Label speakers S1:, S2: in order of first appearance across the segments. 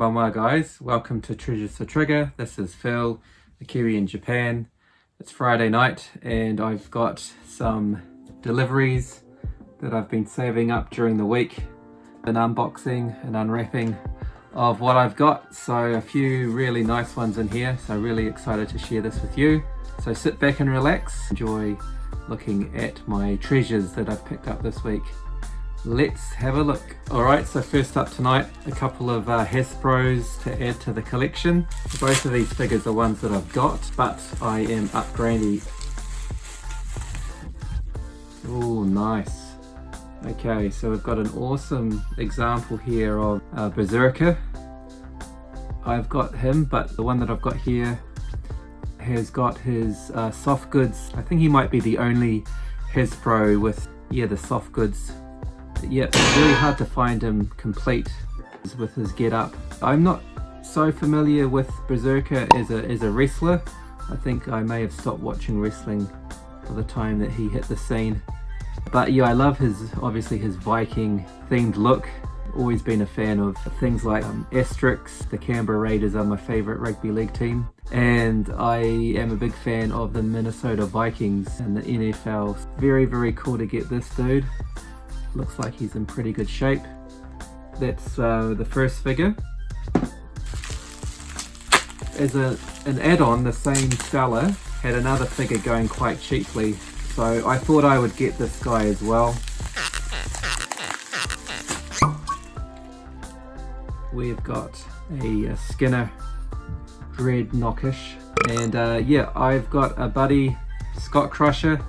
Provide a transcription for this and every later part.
S1: Konbanwa guys, welcome to Treasures to Trigger. This is Phil, the Kiwi in Japan. It's Friday night and I've got some deliveries that I've been saving up during the week. An unboxing and unwrapping of what I've got. So a few really nice ones in here, so really excited to share this with you. So sit back and relax, enjoy looking at my treasures that I've picked up this week. Let's have a look. Alright, so first up tonight, a couple of Hasbros to add to the collection. Both of these figures are ones that I've got, but I am upgrading. Oh, nice. Okay, so we've got an awesome example here of Berserker. I've got him, but the one that I've got here has got his soft goods. I think he might be the only Hasbro with, the soft goods. Yeah, it's really hard to find him complete with his get-up. I'm not so familiar with Berserker as a wrestler. I think I may have stopped watching wrestling by the time that he hit the scene. But yeah, I love obviously his Viking themed look. Always been a fan of things like Asterix. The Canberra Raiders are my favourite rugby league team. And I am a big fan of the Minnesota Vikings and the NFL. Very, very cool to get this dude. Looks like he's in pretty good shape. That's the first figure. As an add-on, the same seller had another figure going quite cheaply, so I thought I would get this guy as well. We've got a Skinner Dreadnoughtish, and yeah, I've got a buddy, Scott Crusher.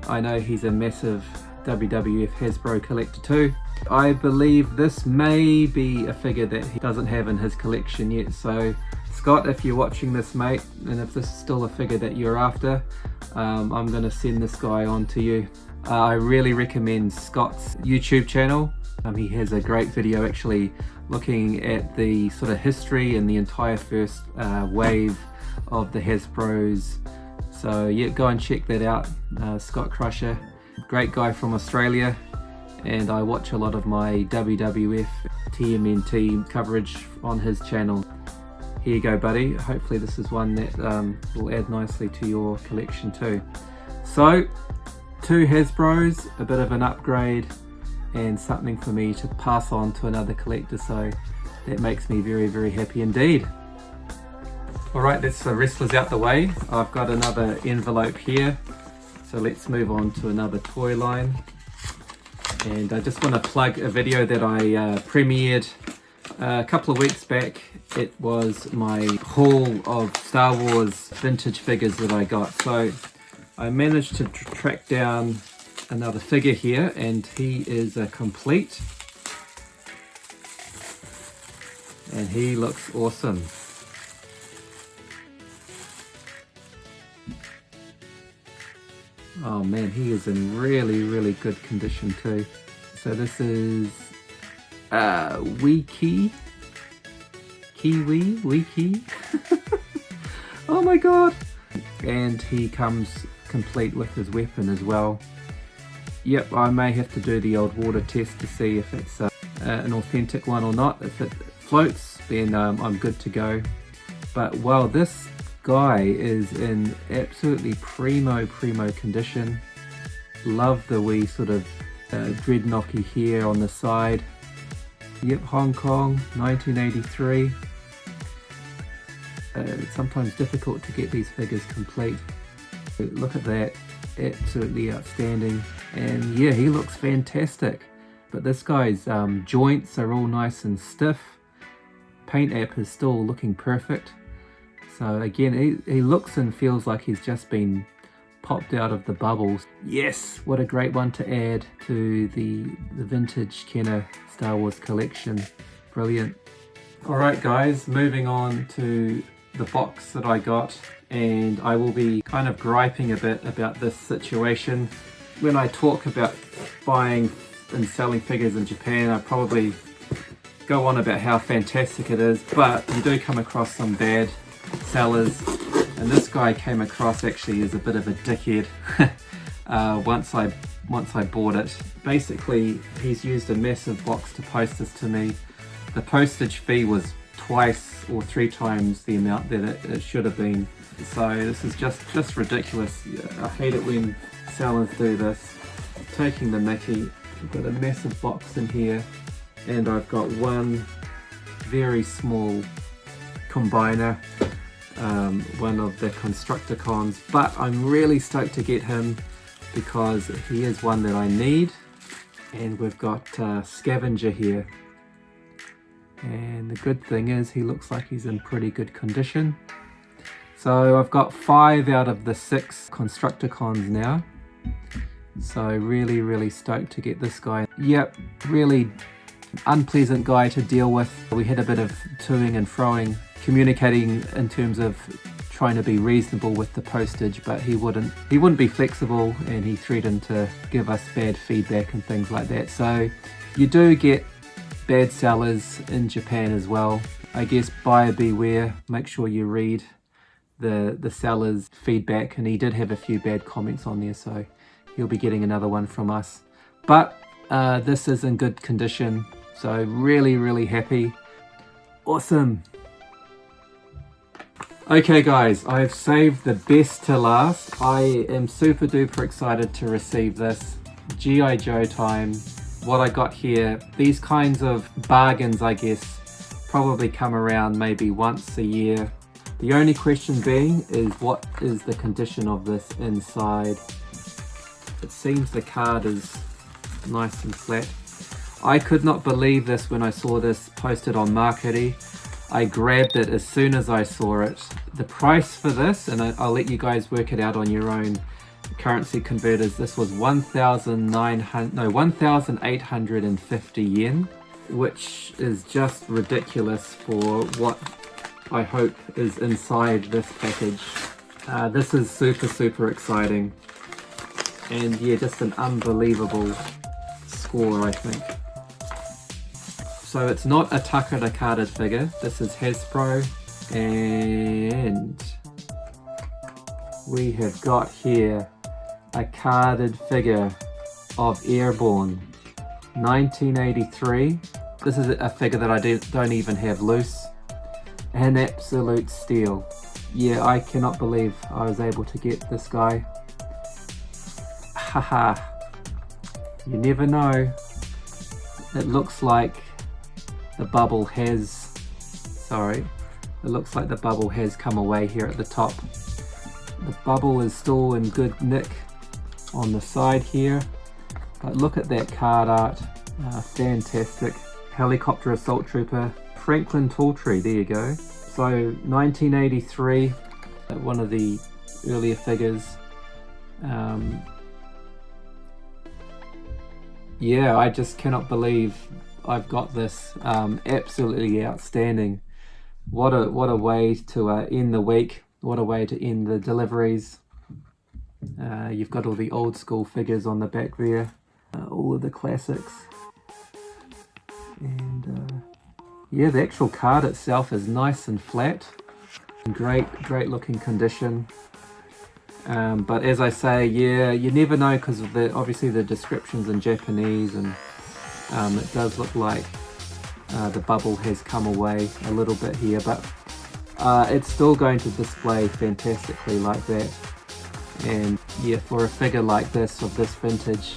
S1: I know he's a massive WWF Hasbro collector too. I believe this may be a figure that he doesn't have in his collection yet, so Scott, if you're watching this mate, and if this is still a figure that you're after, I'm going to send this guy on to you. I really recommend Scott's YouTube channel. He has a great video actually looking at the sort of history and the entire first wave of the Hasbros. So yeah, go and check that out. Scott Crusher. Great guy from Australia, and I watch a lot of my WWF TMNT coverage on his channel. Here you go, buddy. Hopefully this is one that will add nicely to your collection too. So, two Hasbros, a bit of an upgrade, and something for me to pass on to another collector, so that makes me very, very happy indeed. Alright, that's the wrestlers out the way. I've got another envelope here. So let's move on to another toy line. And I just want to plug a video that I premiered a couple of weeks back. It was my haul of Star Wars vintage figures that I got. So I managed to track down another figure here, and he is complete. And he looks awesome. Oh man, he is in really, really good condition too. So this is Kiwi. Oh my god! And he comes complete with his weapon as well. Yep, I may have to do the old water test to see if it's an authentic one or not. If it floats, then I'm good to go. But wow, this guy is in absolutely primo condition. Love the wee sort of dreadnoughty here on the side. Yep, Hong Kong, 1983. It's sometimes difficult to get these figures complete. Look at that, absolutely outstanding. And yeah, he looks fantastic. But this guy's joints are all nice and stiff. Paint app is still looking perfect. So again, he looks and feels like he's just been popped out of the bubbles. Yes, what a great one to add to the vintage Kenner Star Wars collection. Brilliant. Alright guys, moving on to the box that I got, and I will be kind of griping a bit about this situation. When I talk about buying and selling figures in Japan, I probably go on about how fantastic it is, but you do come across some bad sellers, and this guy came across actually as a bit of a dickhead once I bought it. Basically, he's used a massive box to post this to me. The postage fee was twice or 3 times the amount that it should have been. So this is just ridiculous. I hate it when sellers do this. Taking the mickey. I've got a massive box in here, and I've got one very small combiner, one of the Constructicons, but I'm really stoked to get him because he is one that I need. And we've got Scavenger here, and the good thing is he looks like he's in pretty good condition. So I've got 5 out of the 6 Constructicons now, so really stoked to get this guy. Yep, really unpleasant guy to deal with. We had a bit of toing and froing, communicating in terms of trying to be reasonable with the postage, but he wouldn't be flexible, and he threatened to give us bad feedback and things like that. So you do get bad sellers in Japan as well. I guess buyer beware, make sure you read the seller's feedback, and he did have a few bad comments on there, so he'll be getting another one from us. But this is in good condition, so really happy. Awesome. Okay guys, I've saved the best to last. I am super duper excited to receive this. G.I. Joe time. What I got here, these kinds of bargains, I guess, probably come around maybe once a year. The only question being is, what is the condition of this inside? It seems the card is nice and flat. I could not believe this when I saw this posted on Marketing. I grabbed it as soon as I saw it. The price for this, and I'll let you guys work it out on your own currency converters, this was 1,850 yen, which is just ridiculous for what I hope is inside this package. This is super exciting, and yeah, just an unbelievable score, I think. So it's not a Takara carded figure, this is Hasbro, and we have got here a carded figure of Airborne 1983. This is a figure that I don't even have loose. An absolute steal. Yeah, I cannot believe I was able to get this guy. Haha, you never know. It looks like the bubble has, it looks like the bubble has come away here at the top. The bubble is still in good nick on the side here, but look at that card art, fantastic. Helicopter Assault Trooper, Franklin Talltree, there you go. So 1983, one of the earlier figures. Yeah, I just cannot believe I've got this. Absolutely outstanding. What a way to end the week. What a way to end the deliveries. You've got all the old school figures on the back there, all of the classics, and yeah, the actual card itself is nice and flat, in great looking condition. But as I say, yeah, you never know, because of obviously the descriptions in Japanese, and it does look like the bubble has come away a little bit here, but it's still going to display fantastically like that. And yeah, for a figure like this, of this vintage,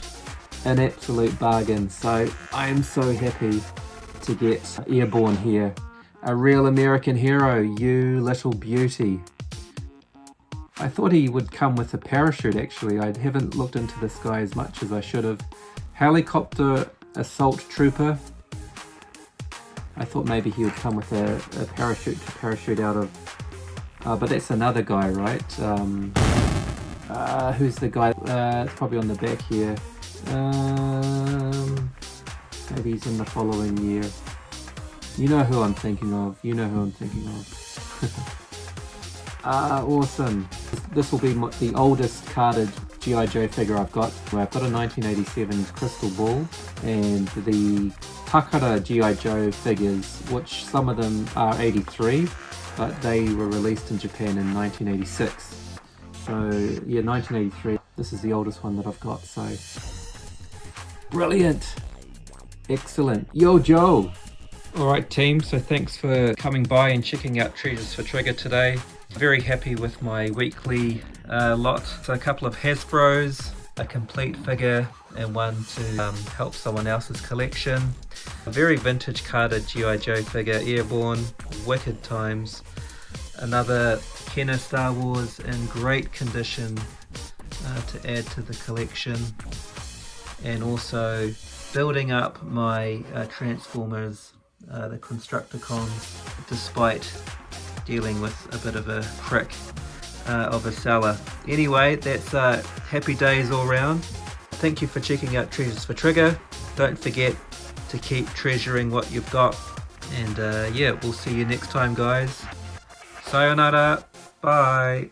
S1: an absolute bargain. So I am so happy to get Airborne here. A real American hero, you little beauty. I thought he would come with a parachute actually. I haven't looked into this guy as much as I should have. Helicopter Assault Trooper. I thought maybe he would come with a parachute to parachute out of. But that's another guy, right? Who's the guy? It's probably on the back here. Maybe he's in the following year. You know who I'm thinking of. You know who I'm thinking of. Awesome. This will be the oldest carded G.I. Joe figure I've got. I've got a 1987 Crystal Ball, and the Takara G.I. Joe figures, which some of them are 83, but they were released in Japan in 1986. So yeah, 1983. This is the oldest one that I've got, so brilliant. Excellent. Yo Joe, Alright team, so thanks for coming by and checking out Treasures for Trigger today. Very happy with my weekly lot. So a couple of Hasbros, a complete figure, and one to help someone else's collection. A very vintage carded G.I. Joe figure, Airborne, wicked times. Another Kenner Star Wars in great condition to add to the collection. And also building up my Transformers, the Constructicons, despite dealing with a bit of a prick of a seller. Anyway, that's happy days all round. Thank you for checking out Treasures for Trigger. Don't forget to keep treasuring what you've got. And yeah, we'll see you next time, guys. Sayonara. Bye.